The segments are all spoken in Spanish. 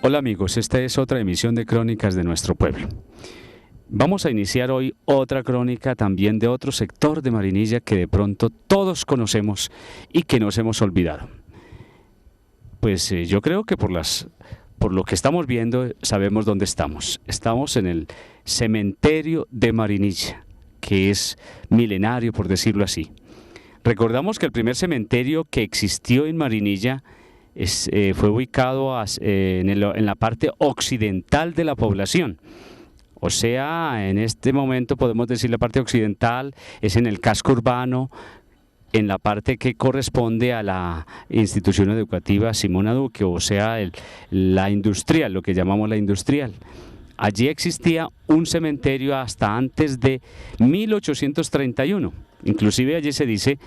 Hola amigos, esta es otra emisión de Crónicas de nuestro pueblo. Vamos a iniciar hoy otra crónica también de otro sector de Marinilla que de pronto todos conocemos y que nos hemos olvidado. Pues yo creo que por lo que estamos viendo sabemos dónde estamos. Estamos en el cementerio de Marinilla, que es milenario por decirlo así. Recordamos que el primer cementerio que existió en Marinilla fue ubicado en la parte occidental de la población. O sea, en este momento podemos decir la parte occidental es en el casco urbano, en la parte que corresponde a la institución educativa Simona Duque, o sea, la industrial, lo que llamamos la industrial. Allí existía un cementerio hasta antes de 1831. Inclusive allí se dice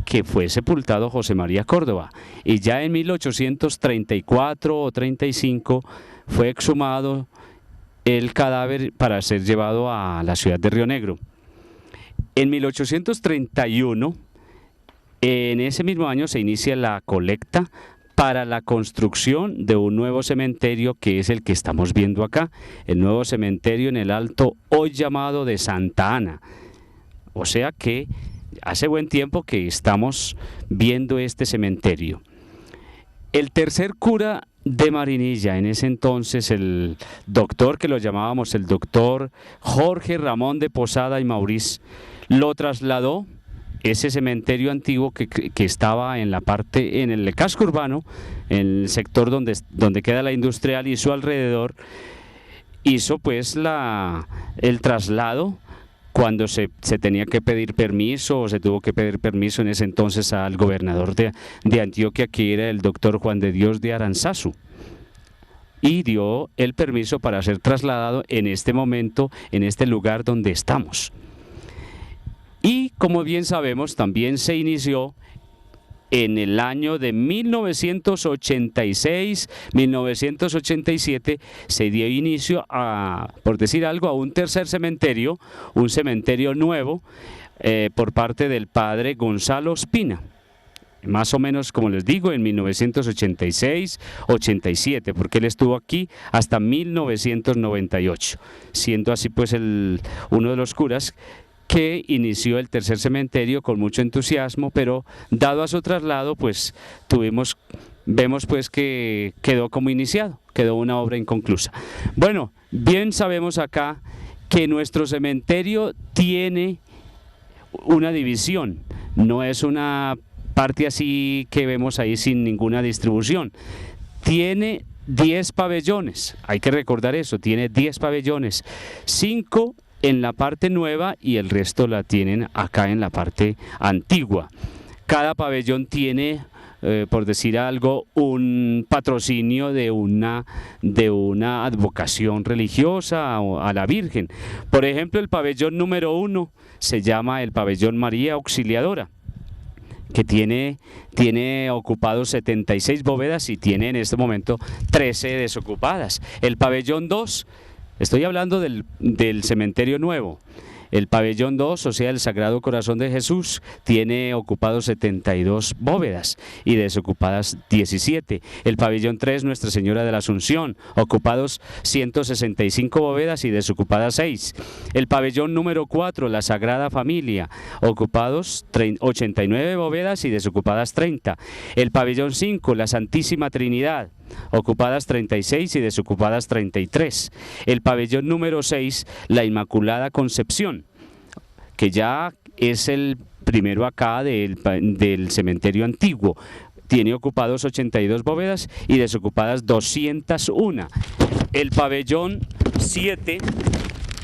que fue sepultado José María Córdoba, y ya en 1834 o 35 fue exhumado el cadáver para ser llevado a la ciudad de Río Negro. En 1831, en ese mismo año, se inicia la colecta para la construcción de un nuevo cementerio, que es el que estamos viendo acá, el nuevo cementerio en el Alto, hoy llamado de Santa Ana. O sea que hace buen tiempo que estamos viendo este cementerio. El tercer cura de Marinilla, en ese entonces el doctor que lo llamábamos el doctor Jorge Ramón de Posada y Mauriz, lo trasladó ese cementerio antiguo que estaba en la parte, en el casco urbano, en el sector donde queda la industrial y su alrededor. Hizo pues el traslado cuando se tenía que pedir permiso, o se tuvo que pedir permiso en ese entonces al gobernador de Antioquia, que era el doctor Juan de Dios de Aranzazu, y dio el permiso para ser trasladado en este momento, en este lugar donde estamos. Y como bien sabemos, también se inició en el año de 1986, 1987, se dio inicio por decir algo, a un tercer cementerio, un cementerio nuevo, por parte del padre Gonzalo Ospina. Más o menos, como les digo, en 1986, 87, porque él estuvo aquí hasta 1998, siendo así pues uno de los curas que inició el tercer cementerio con mucho entusiasmo, pero dado a su traslado, pues vemos pues que quedó como iniciado, quedó una obra inconclusa. Bueno, bien sabemos acá que nuestro cementerio tiene una división, no es una parte así que vemos ahí sin ninguna distribución. Tiene 10 pabellones, hay que recordar eso, tiene 10 pabellones, 5 en la parte nueva y el resto la tienen acá en la parte antigua. Cada pabellón tiene, por decir algo, un patrocinio de una advocación religiosa a la Virgen. Por ejemplo, el pabellón número 1 se llama el pabellón María Auxiliadora, que tiene ocupados 76 bóvedas y tiene en este momento 13 desocupadas. El pabellón 2, estoy hablando del cementerio nuevo. El pabellón 2, o sea, el Sagrado Corazón de Jesús, tiene ocupados 72 bóvedas y desocupadas 17. El pabellón 3, Nuestra Señora de la Asunción, ocupados 165 bóvedas y desocupadas 6. El pabellón número 4, la Sagrada Familia, ocupados 89 bóvedas y desocupadas 30. El pabellón 5, la Santísima Trinidad, ocupadas 36 y desocupadas 33. El pabellón número 6, la Inmaculada Concepción, que ya es el primero acá del cementerio antiguo, tiene ocupados 82 bóvedas y desocupadas 201. El pabellón 7,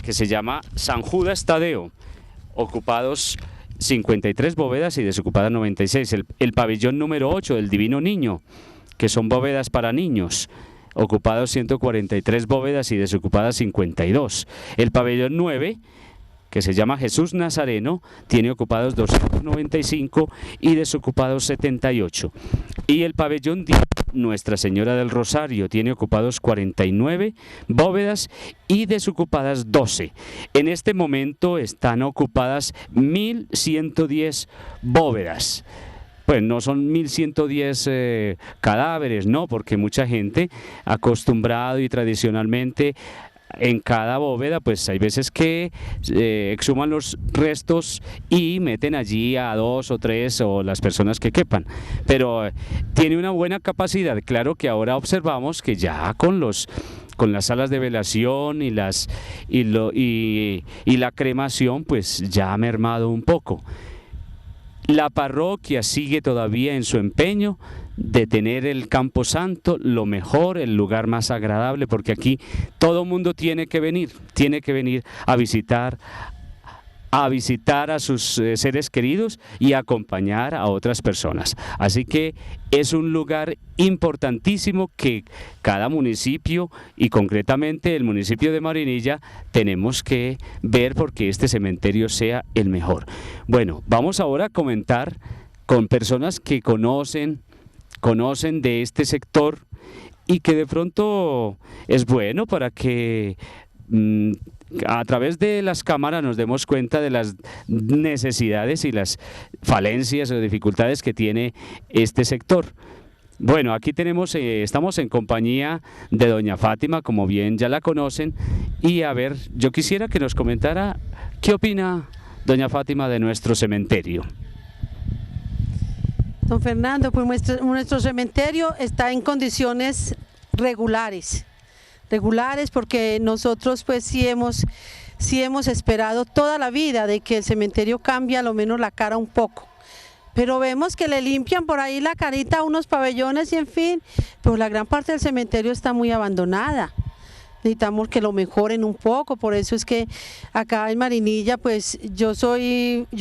que se llama San Judas Tadeo, ocupados 53 bóvedas y desocupadas 96. El pabellón número 8 del Divino Niño, que son bóvedas para niños, ocupados 143 bóvedas y desocupadas 52. El pabellón 9, que se llama Jesús Nazareno, tiene ocupados 295 y desocupados 78. Y el pabellón 10, Nuestra Señora del Rosario, tiene ocupados 49 bóvedas y desocupadas 12. En este momento están ocupadas 1110 bóvedas. pues no son 1110 cadáveres, no, porque mucha gente acostumbrado y tradicionalmente en cada bóveda, pues hay veces que exhuman los restos y meten allí a 2 o 3 o las personas que quepan, pero tiene una buena capacidad. Claro que ahora observamos que ya con las salas de velación y la cremación, pues ya ha mermado un poco. La parroquia sigue todavía en su empeño de tener el Camposanto lo mejor, el lugar más agradable, porque aquí todo mundo tiene que venir a visitar a sus seres queridos y acompañar a otras personas. Así que es un lugar importantísimo que cada municipio, y concretamente el municipio de Marinilla, tenemos que ver porque este cementerio sea el mejor. Bueno, vamos ahora a comentar con personas que conocen de este sector y que de pronto es bueno para que a través de las cámaras nos demos cuenta de las necesidades y las falencias o dificultades que tiene este sector. Bueno, aquí estamos en compañía de doña Fátima, como bien ya la conocen, y a ver, yo quisiera que nos comentara qué opina doña Fátima de nuestro cementerio. Don Fernando, pues nuestro cementerio está en condiciones regulares porque nosotros pues sí hemos esperado toda la vida de que el cementerio cambie a lo menos la cara un poco, pero vemos que le limpian por ahí la carita a unos pabellones y en fin, pues la gran parte del cementerio está muy abandonada. Necesitamos que lo mejoren un poco, por eso es que acá en Marinilla pues yo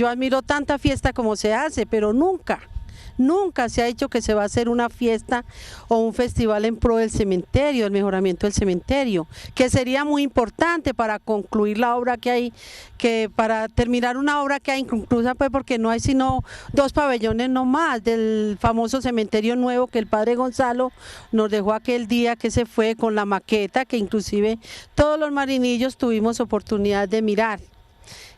admiro tanta fiesta como se hace, pero nunca se ha dicho que se va a hacer una fiesta o un festival en pro del cementerio, el mejoramiento del cementerio, que sería muy importante para concluir la obra que hay, para terminar una obra que hay inconclusa, pues porque no hay sino 2 pabellones no más del famoso cementerio nuevo que el padre Gonzalo nos dejó aquel día que se fue con la maqueta, que inclusive todos los marinillos tuvimos oportunidad de mirar.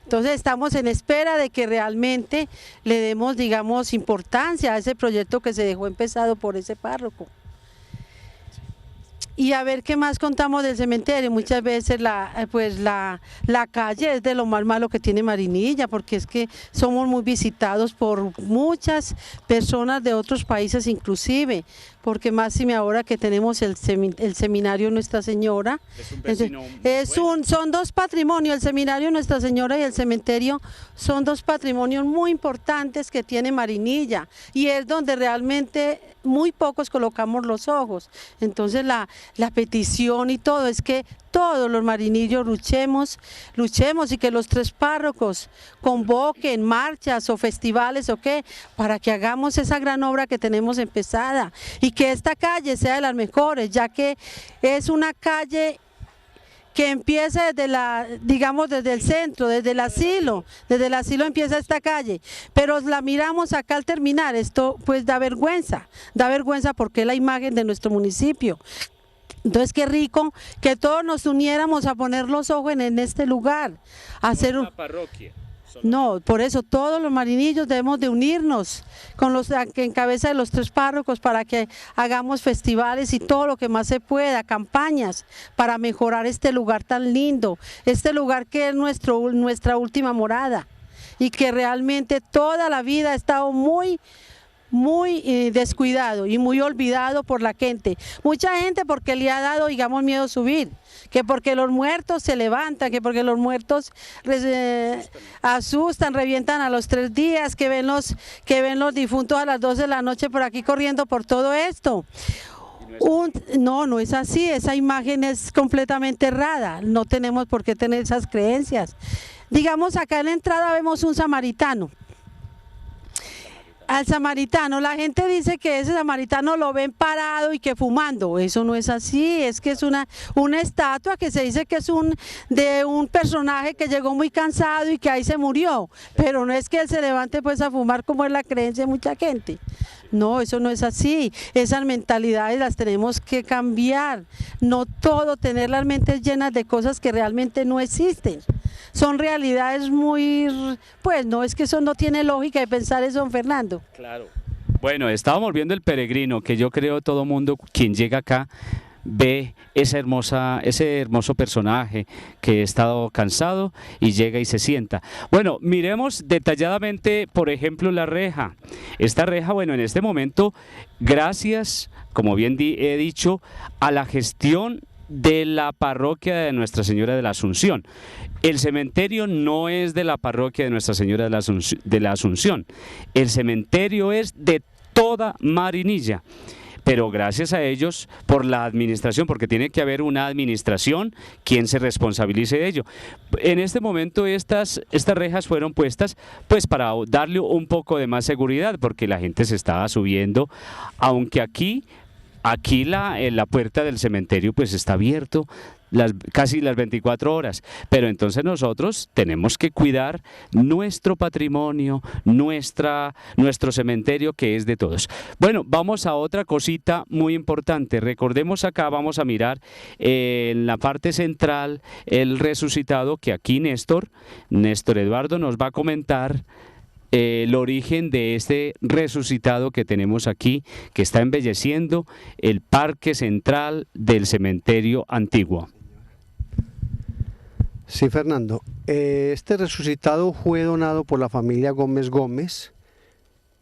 Entonces estamos en espera de que realmente le demos, digamos, importancia a ese proyecto que se dejó empezado por ese párroco. Y a ver qué más contamos del cementerio. Muchas veces la calle es de lo más malo que tiene Marinilla, porque es que somos muy visitados por muchas personas de otros países inclusive, porque máxime ahora que tenemos el seminario Nuestra Señora. Son 2 patrimonios, el seminario Nuestra Señora y el cementerio son 2 patrimonios muy importantes que tiene Marinilla, y es donde realmente muy pocos colocamos los ojos. Entonces la petición y todo es que todos los marinillos luchemos y que los 3 párrocos convoquen marchas o festivales o qué, para que hagamos esa gran obra que tenemos empezada y que esta calle sea de las mejores, ya que es una calle que empieza desde el centro, desde el asilo empieza esta calle, pero la miramos acá al terminar, esto pues da vergüenza porque es la imagen de nuestro municipio. Entonces qué rico que todos nos uniéramos a poner los ojos en este lugar, a hacer una parroquia. No, por eso todos los marinillos debemos de unirnos con los que en cabeza de los 3 párrocos para que hagamos festivales y todo lo que más se pueda, campañas para mejorar este lugar tan lindo, este lugar que es nuestra última morada y que realmente toda la vida ha estado muy descuidado y muy olvidado por la gente. Mucha gente porque le ha dado, digamos, miedo subir, que porque los muertos se levantan, que porque los muertos asustan, revientan a los 3 días, que ven los difuntos a las 12 de la noche por aquí corriendo por todo esto. No es así, esa imagen es completamente errada, no tenemos por qué tener esas creencias. Digamos, acá en la entrada vemos un samaritano. Al samaritano, la gente dice que ese samaritano lo ven parado y que fumando, eso no es así, es que es una estatua que se dice que es de un personaje que llegó muy cansado y que ahí se murió, pero no es que él se levante pues a fumar como es la creencia de mucha gente. No, eso no es así, esas mentalidades las tenemos que cambiar, no todo tener las mentes llenas de cosas que realmente no existen. Son realidades pues no, es que eso no tiene lógica de pensar eso, don Fernando. Claro, Bueno, estábamos viendo El Peregrino, que yo creo todo mundo quien llega acá ve ese hermoso personaje que ha estado cansado y llega y se sienta. Bueno, miremos detalladamente, por ejemplo, la reja. Esta reja, bueno, en este momento, gracias, como bien he dicho, a la gestión de la parroquia de Nuestra Señora de la Asunción. El cementerio no es de la parroquia de Nuestra Señora de la Asunción. El cementerio es de toda Marinilla. Pero gracias a ellos por la administración, porque tiene que haber una administración quien se responsabilice de ello. En este momento estas rejas fueron puestas pues para darle un poco de más seguridad, porque la gente se estaba subiendo, aunque aquí la puerta del cementerio pues está abierto casi las 24 horas, pero entonces nosotros tenemos que cuidar nuestro patrimonio, nuestro cementerio, que es de todos. Bueno, vamos a otra cosita muy importante. Recordemos acá, vamos a mirar en la parte central el resucitado, que aquí Néstor Eduardo nos va a comentar el origen de este resucitado que tenemos aquí, que está embelleciendo el parque central del cementerio antiguo. Sí, Fernando. Este resucitado fue donado por la familia Gómez Gómez,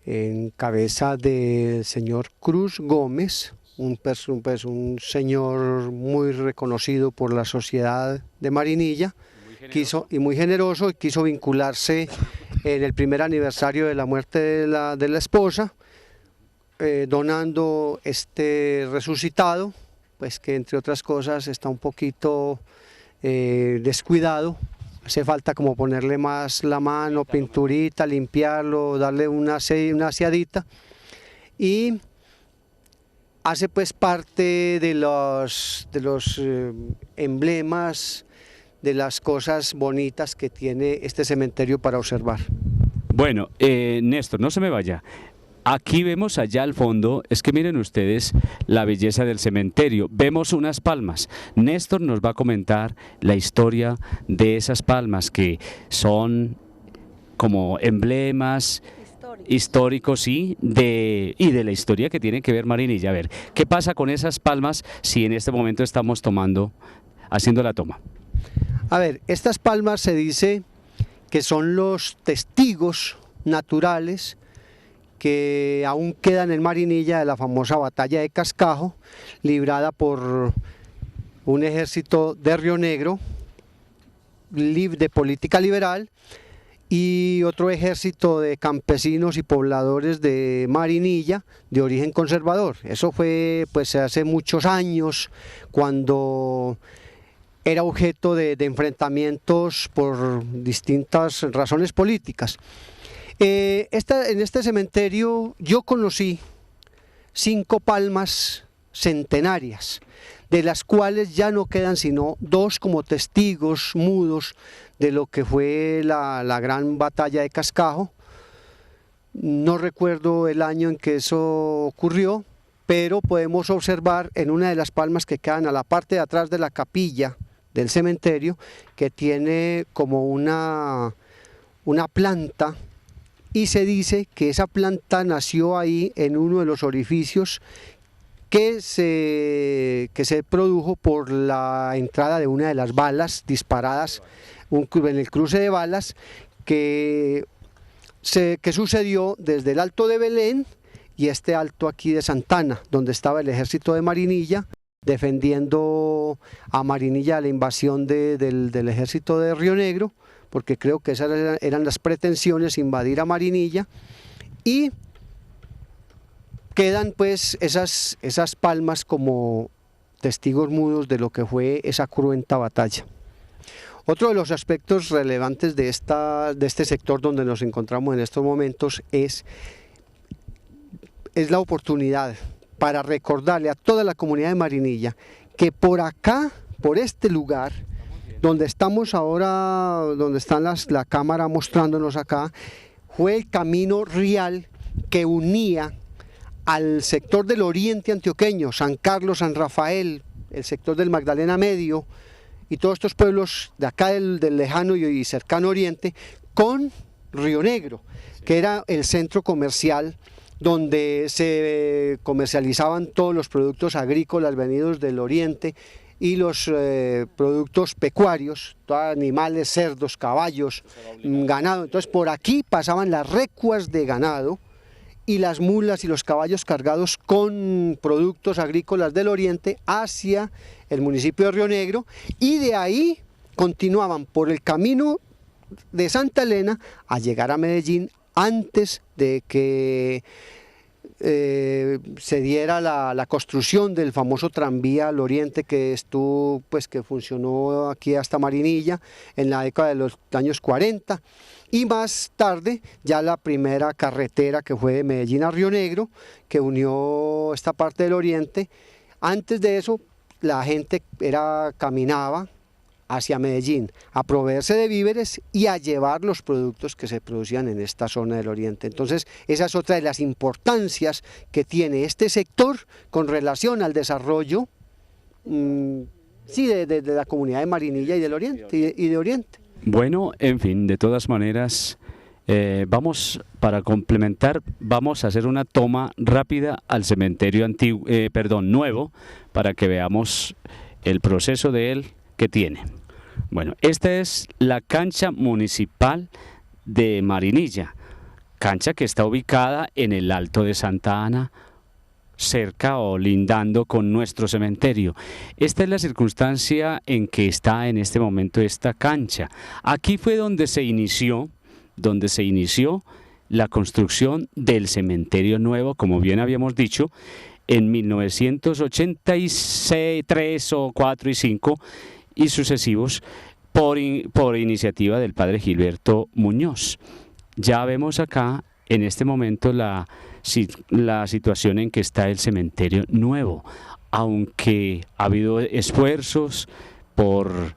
en cabeza del señor Cruz Gómez, un señor muy reconocido por la sociedad de Marinilla, muy generoso, y quiso vincularse en el primer aniversario de la muerte de la esposa, donando este resucitado, pues que entre otras cosas está un poquito descuidado. Hace falta como ponerle más la mano, pinturita, limpiarlo, darle una aseadita, y hace pues parte de los emblemas, de las cosas bonitas que tiene este cementerio para observar. Bueno, Néstor, no se me vaya. Aquí vemos allá al fondo, es que miren ustedes la belleza del cementerio, vemos unas palmas. Néstor nos va a comentar la historia de esas palmas, que son como emblemas históricos, sí, y de la historia que tiene que ver Marinilla. A ver, ¿qué pasa con esas palmas si en este momento estamos haciendo la toma? A ver, estas palmas se dice que son los testigos naturales que aún quedan en Marinilla de la famosa batalla de Cascajo, librada por un ejército de Río Negro, de política liberal, y otro ejército de campesinos y pobladores de Marinilla de origen conservador. Eso fue pues hace muchos años, cuando era objeto de enfrentamientos por distintas razones políticas. En este cementerio yo conocí 5 palmas centenarias, de las cuales ya no quedan sino 2 como testigos mudos de lo que fue la gran batalla de Cascajo. No recuerdo el año en que eso ocurrió, pero podemos observar en una de las palmas que quedan a la parte de atrás de la capilla del cementerio, que tiene como una planta, y se dice que esa planta nació ahí en uno de los orificios que se produjo por la entrada de una de las balas disparadas, en el cruce de balas que sucedió desde el Alto de Belén y este alto aquí de Santana, donde estaba el ejército de Marinilla defendiendo a Marinilla de la invasión del ejército de Río Negro, porque creo que esas eran las pretensiones, invadir a Marinilla, y quedan pues esas palmas como testigos mudos de lo que fue esa cruenta batalla. Otro de los aspectos relevantes de este sector donde nos encontramos en estos momentos es la oportunidad para recordarle a toda la comunidad de Marinilla que por acá, por este lugar, donde estamos ahora, donde está la cámara mostrándonos acá, fue el camino rial que unía al sector del oriente antioqueño, San Carlos, San Rafael, el sector del Magdalena Medio y todos estos pueblos de acá del lejano y cercano oriente, con Río Negro, que era el centro comercial donde se comercializaban todos los productos agrícolas venidos del oriente y los productos pecuarios, todos animales, cerdos, caballos, ganado. Entonces por aquí pasaban las recuas de ganado y las mulas y los caballos cargados con productos agrícolas del oriente hacia el municipio de Río Negro, y de ahí continuaban por el camino de Santa Elena a llegar a Medellín antes de que se diera la construcción del famoso tranvía al oriente que funcionó aquí hasta Marinilla en la década de los años 40, y más tarde ya la primera carretera que fue de Medellín a Río Negro, que unió esta parte del oriente. Antes de eso la gente caminaba hacia Medellín a proveerse de víveres y a llevar los productos que se producían en esta zona del oriente. Entonces esa es otra de las importancias que tiene este sector con relación al desarrollo de la comunidad de Marinilla y del oriente y de Oriente. Bueno, en fin, de todas maneras, para complementar, vamos a hacer una toma rápida al cementerio nuevo, para que veamos el proceso de él que tiene. Bueno, esta es la cancha municipal de Marinilla, cancha que está ubicada en el Alto de Santa Ana, cerca o lindando con nuestro cementerio. Esta es la circunstancia en que está en este momento esta cancha. Aquí fue donde se inició la construcción del cementerio nuevo, como bien habíamos dicho, en 1983 o 4 y 5 y sucesivos, por iniciativa del padre Gilberto Muñoz. Ya vemos acá en este momento la situación en que está el cementerio nuevo, aunque ha habido esfuerzos por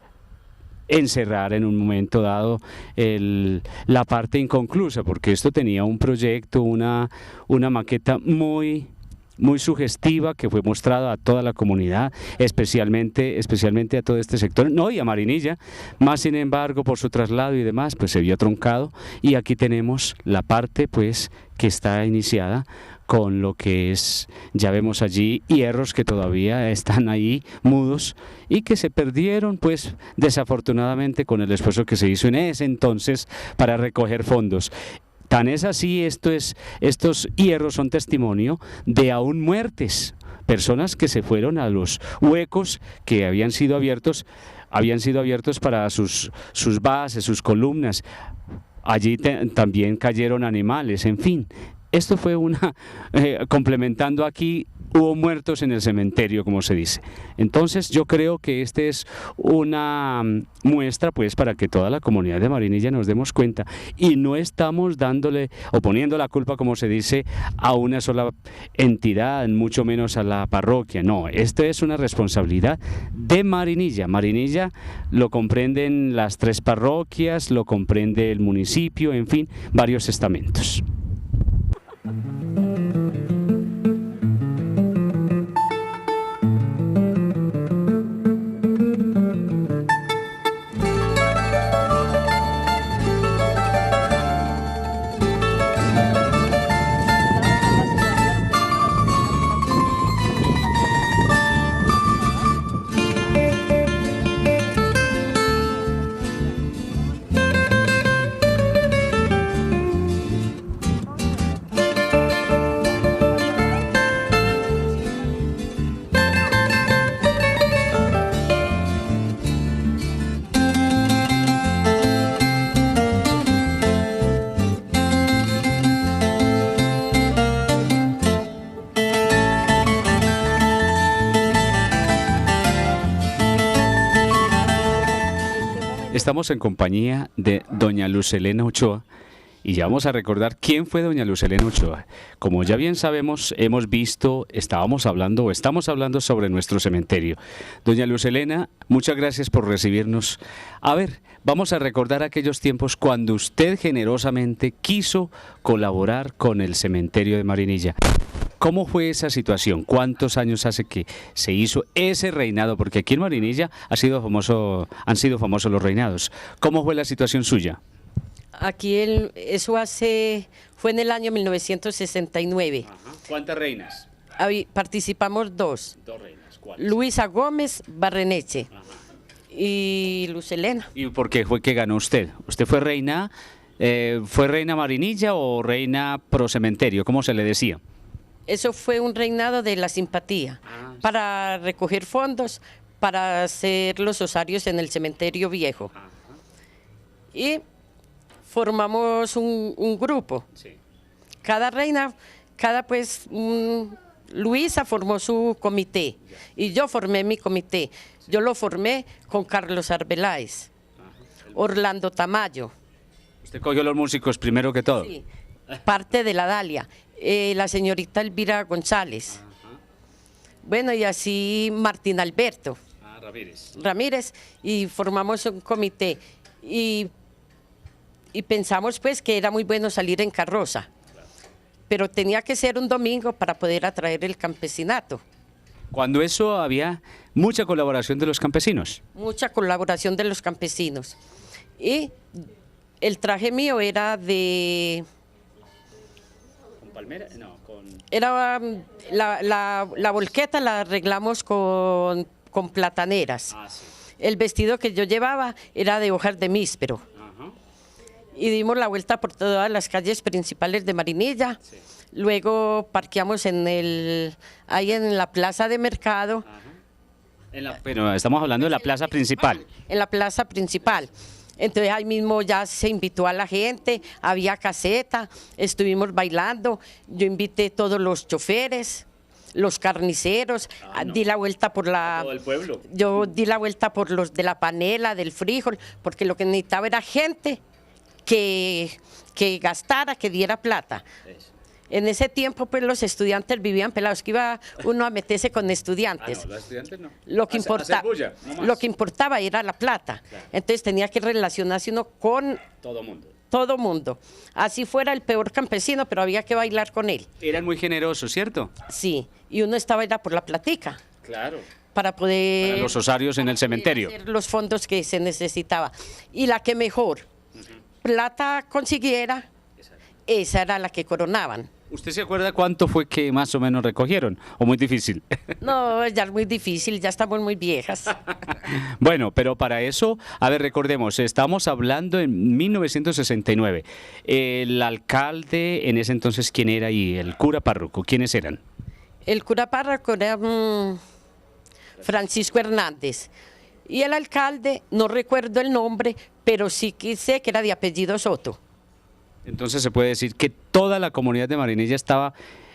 encerrar en un momento dado la parte inconclusa, porque esto tenía un proyecto, una maqueta muy sugestiva que fue mostrada a toda la comunidad, especialmente a todo este sector, no, y a Marinilla, más sin embargo por su traslado y demás, pues se vio truncado, y aquí tenemos la parte pues que está iniciada con lo que es, ya vemos allí hierros que todavía están ahí mudos y que se perdieron pues desafortunadamente con el esfuerzo que se hizo en ese entonces para recoger fondos. Tan es así, estos hierros son testimonio de aún muertes, personas que se fueron a los huecos que habían sido abiertos para sus bases, sus columnas. Allí también cayeron animales, en fin. Esto fue complementando aquí, hubo muertos en el cementerio, como se dice. Entonces yo creo que este es una muestra pues para que toda la comunidad de Marinilla nos demos cuenta, y no estamos dándole o poniendo la culpa, como se dice, a una sola entidad, mucho menos a la parroquia. No, esto es una responsabilidad de Marinilla. Marinilla lo comprenden las 3 parroquias, lo comprende el municipio, en fin, varios estamentos. Estamos en compañía de doña Luz Helena Ochoa y ya vamos a recordar quién fue doña Luz Helena Ochoa. Como ya bien sabemos, estamos hablando sobre nuestro cementerio. Doña Luz Helena, muchas gracias por recibirnos. A ver, vamos a recordar aquellos tiempos cuando usted generosamente quiso colaborar con el cementerio de Marinilla. ¿Cómo fue esa situación? ¿Cuántos años hace que se hizo ese reinado? Porque aquí en Marinilla han sido famosos los reinados. ¿Cómo fue la situación suya? Aquí fue en el año 1969. Ajá. ¿Cuántas reinas? Participamos dos. Dos reinas. ¿Cuáles? Luisa Gómez Barreneche. Ajá. Y Luz Helena. ¿Y por qué fue que ganó usted? ¿Usted fue reina Marinilla o reina pro cementerio? ¿Cómo se le decía? Eso fue un reinado de la simpatía, para recoger fondos para hacer los osarios en el cementerio viejo. Ajá. Y formamos un grupo. Sí. Cada reina, Luisa formó su comité y yo formé mi comité. Yo lo formé con Carlos Arbeláez, Orlando Tamayo. ¿Usted cogió los músicos primero que todo? Sí, parte de la Dalia, la señorita Elvira González. Bueno, y así Martín Alberto Ramírez, y formamos un comité. Y pensamos pues que era muy bueno salir en carroza, pero tenía que ser un domingo para poder atraer el campesinato. Cuando eso había mucha colaboración de los campesinos. Mucha colaboración de los campesinos. Y el traje mío era de... ¿Con palmera? No, con... Era la volqueta la arreglamos con plataneras. Sí. El vestido que yo llevaba era de hojas de míspero. Ajá. Y dimos la vuelta por todas las calles principales de Marinilla. Sí. Luego parqueamos ahí en la plaza de mercado. Pero estamos hablando de la plaza principal. En la plaza principal. Entonces ahí mismo ya se invitó a la gente, había caseta, estuvimos bailando, yo invité todos los choferes, los carniceros, di la vuelta por todo el pueblo. Yo di la vuelta por los de la panela, del frijol, porque lo que necesitaba era gente que gastara, que diera plata. En ese tiempo, pues, los estudiantes vivían pelados, que iba uno a meterse con estudiantes. No, los estudiantes no. Lo que importaba era la plata. Claro. Entonces tenía que relacionarse uno con todo mundo. Así fuera el peor campesino, pero había que bailar con él. Eran muy generosos, ¿cierto? Sí, y uno era por la platica. Claro. Para poder... Para los osarios en el cementerio. Hacer los fondos que se necesitaba. Y la que mejor plata consiguiera, esa era la que coronaban. ¿Usted se acuerda cuánto fue que más o menos recogieron? ¿O muy difícil? No, ya es muy difícil, ya estamos muy viejas. Bueno, pero para eso, a ver, recordemos, estamos hablando en 1969. El alcalde en ese entonces, ¿quién era? Y el cura párroco, ¿quiénes eran? El cura párroco era Francisco Hernández. Y el alcalde, no recuerdo el nombre, pero sí que sé que era de apellido Soto. Entonces se puede decir que toda la comunidad de Marinilla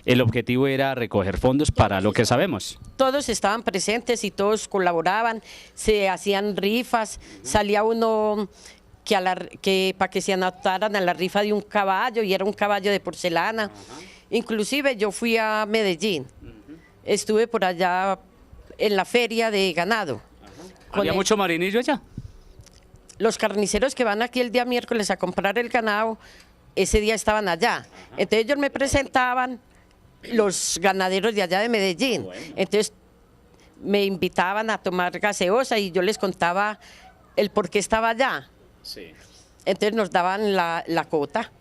el objetivo era recoger fondos para lo que sabemos. Todos estaban presentes y todos colaboraban, se hacían rifas, salía uno para que se anotaran a la rifa de un caballo, y era un caballo de porcelana. Inclusive yo fui a Medellín, estuve por allá en la feria de ganado. ¿Había mucho marinillo allá? Los carniceros que van aquí el día miércoles a comprar el ganado, ese día estaban allá. Entonces ellos me presentaban los ganaderos de allá de Medellín. Entonces me invitaban a tomar gaseosa y yo les contaba el por qué estaba allá. Sí. Entonces nos daban la cuota.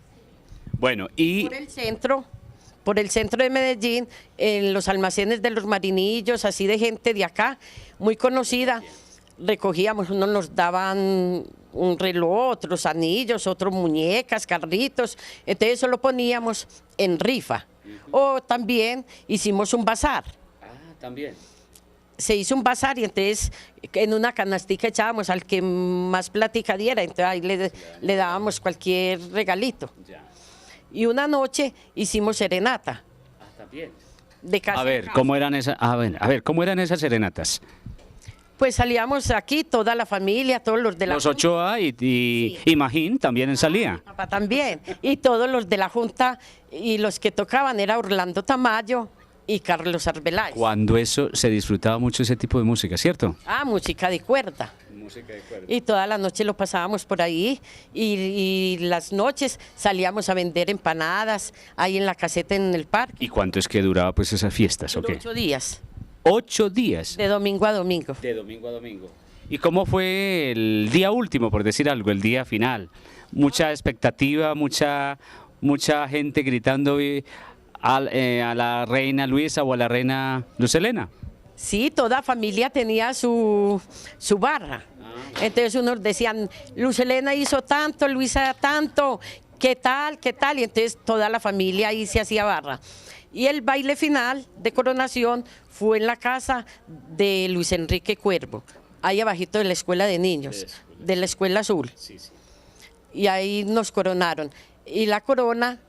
Bueno, y... Por el centro de Medellín, en los almacenes de los marinillos, así de gente de acá, muy conocida, recogíamos, unos nos daban un reloj, otros anillos, otros muñecas, carritos, entonces eso lo poníamos en rifa. O también hicimos un bazar. También. Se hizo un bazar y entonces en una canastica echábamos al que más plática diera, entonces ahí le dábamos cualquier regalito. Ya. Y una noche hicimos serenata. También. De casa a ver, ¿cómo eran ¿cómo eran esas serenatas? Pues salíamos aquí, toda la familia, todos los de la Junta. Los Ochoa y Magín también salía. Mi papá también. Y todos los de la Junta, y los que tocaban era Orlando Tamayo y Carlos Arbeláez. Cuando eso se disfrutaba mucho ese tipo de música, ¿cierto? Música de cuerda. Y toda la noche lo pasábamos por ahí y las noches salíamos a vender empanadas ahí en la caseta en el parque. ¿Y cuánto es que duraba pues esas fiestas? 8 días. 8 días. De domingo a domingo. De domingo a domingo. ¿Y cómo fue el día último, por decir algo, el día final? mucha expectativa, mucha gente gritando a la reina Luisa o a la reina Luz Helena. Sí, toda familia tenía su barra. Entonces unos decían, Luz Helena hizo tanto, Luisa tanto, ¿qué tal? ¿Qué tal? Y entonces toda la familia ahí se hacía barra. Y el baile final de coronación fue en la casa de Luis Enrique Cuervo, ahí abajito de la escuela de niños, de la escuela azul. Y ahí nos coronaron. Y la corona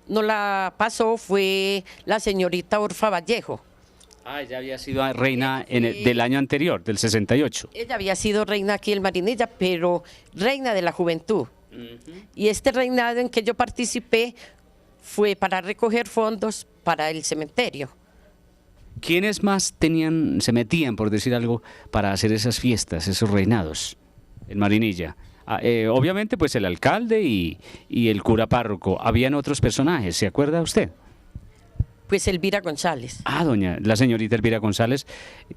nos la pasó fue la señorita Orfa Vallejo. Ah, ella había sido reina del año anterior, del 68. Ella había sido reina aquí en Marinilla, pero reina de la juventud. Y este reinado en que yo participé fue para recoger fondos para el cementerio. ¿Quiénes más se metían, por decir algo, para hacer esas fiestas, esos reinados en Marinilla? Obviamente, pues el alcalde y el cura párroco. ¿Habían otros personajes? ¿Se acuerda usted? Pues Elvira González. Ah, la señorita Elvira González,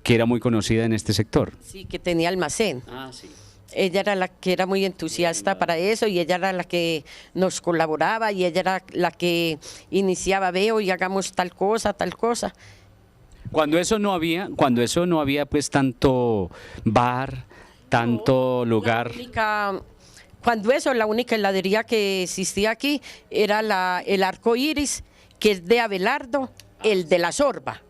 que era muy conocida en este sector. Sí, que tenía almacén. Ah, sí. Ella era la que era muy entusiasta para eso y ella era la que nos colaboraba y ella era la que iniciaba, veo y hagamos tal cosa, tal cosa. Cuando eso no había pues tanto bar, tanto lugar. La única heladería que existía aquí era el Arco Iris, que es de Abelardo, el de la Sorba,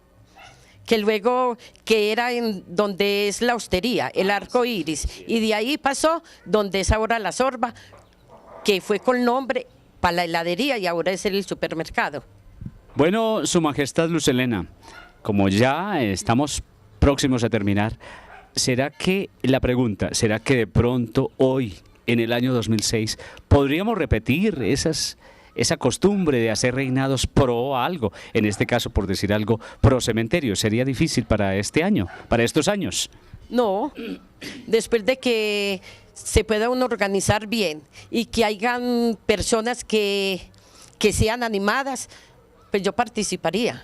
que luego que era en donde es la hostería, el Arco Iris, y de ahí pasó donde es ahora la Sorba, que fue con nombre para la heladería y ahora es el supermercado. Bueno, Su Majestad Luz Helena, como ya estamos próximos a terminar, ¿será que de pronto hoy, en el año 2006, podríamos repetir esa costumbre de hacer reinados pro algo, en este caso, por decir algo, pro cementerio? ¿Sería difícil para este año, para estos años? No, después de que se pueda uno organizar bien y que hayan personas que sean animadas, pues yo participaría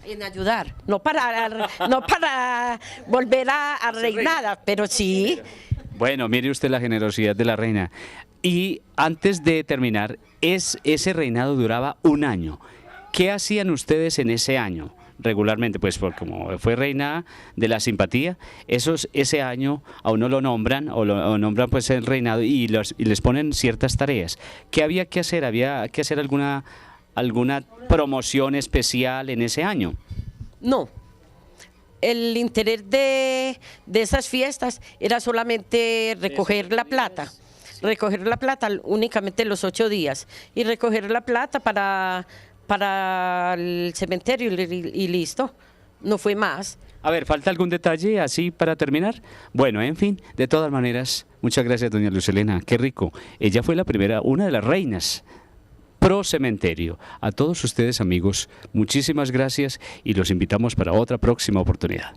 en ayudar, no para volver a reinar, pero sí. Bueno, mire usted la generosidad de la reina. Y antes de terminar, ese reinado duraba un año. ¿Qué hacían ustedes en ese año regularmente? Pues como fue reina de la simpatía, ese año a uno lo nombran, o nombran pues el reinado y les ponen ciertas tareas. ¿Qué había que hacer? ¿Había que hacer alguna promoción especial en ese año? No. El interés de esas fiestas era solamente recoger la plata. Recoger la plata únicamente los 8 días y recoger la plata para el cementerio y listo, no fue más. A ver, ¿falta algún detalle así para terminar? Bueno, en fin, de todas maneras, muchas gracias, doña Luz Helena, qué rico. Ella fue una de las reinas pro cementerio. A todos ustedes, amigos, muchísimas gracias y los invitamos para otra próxima oportunidad.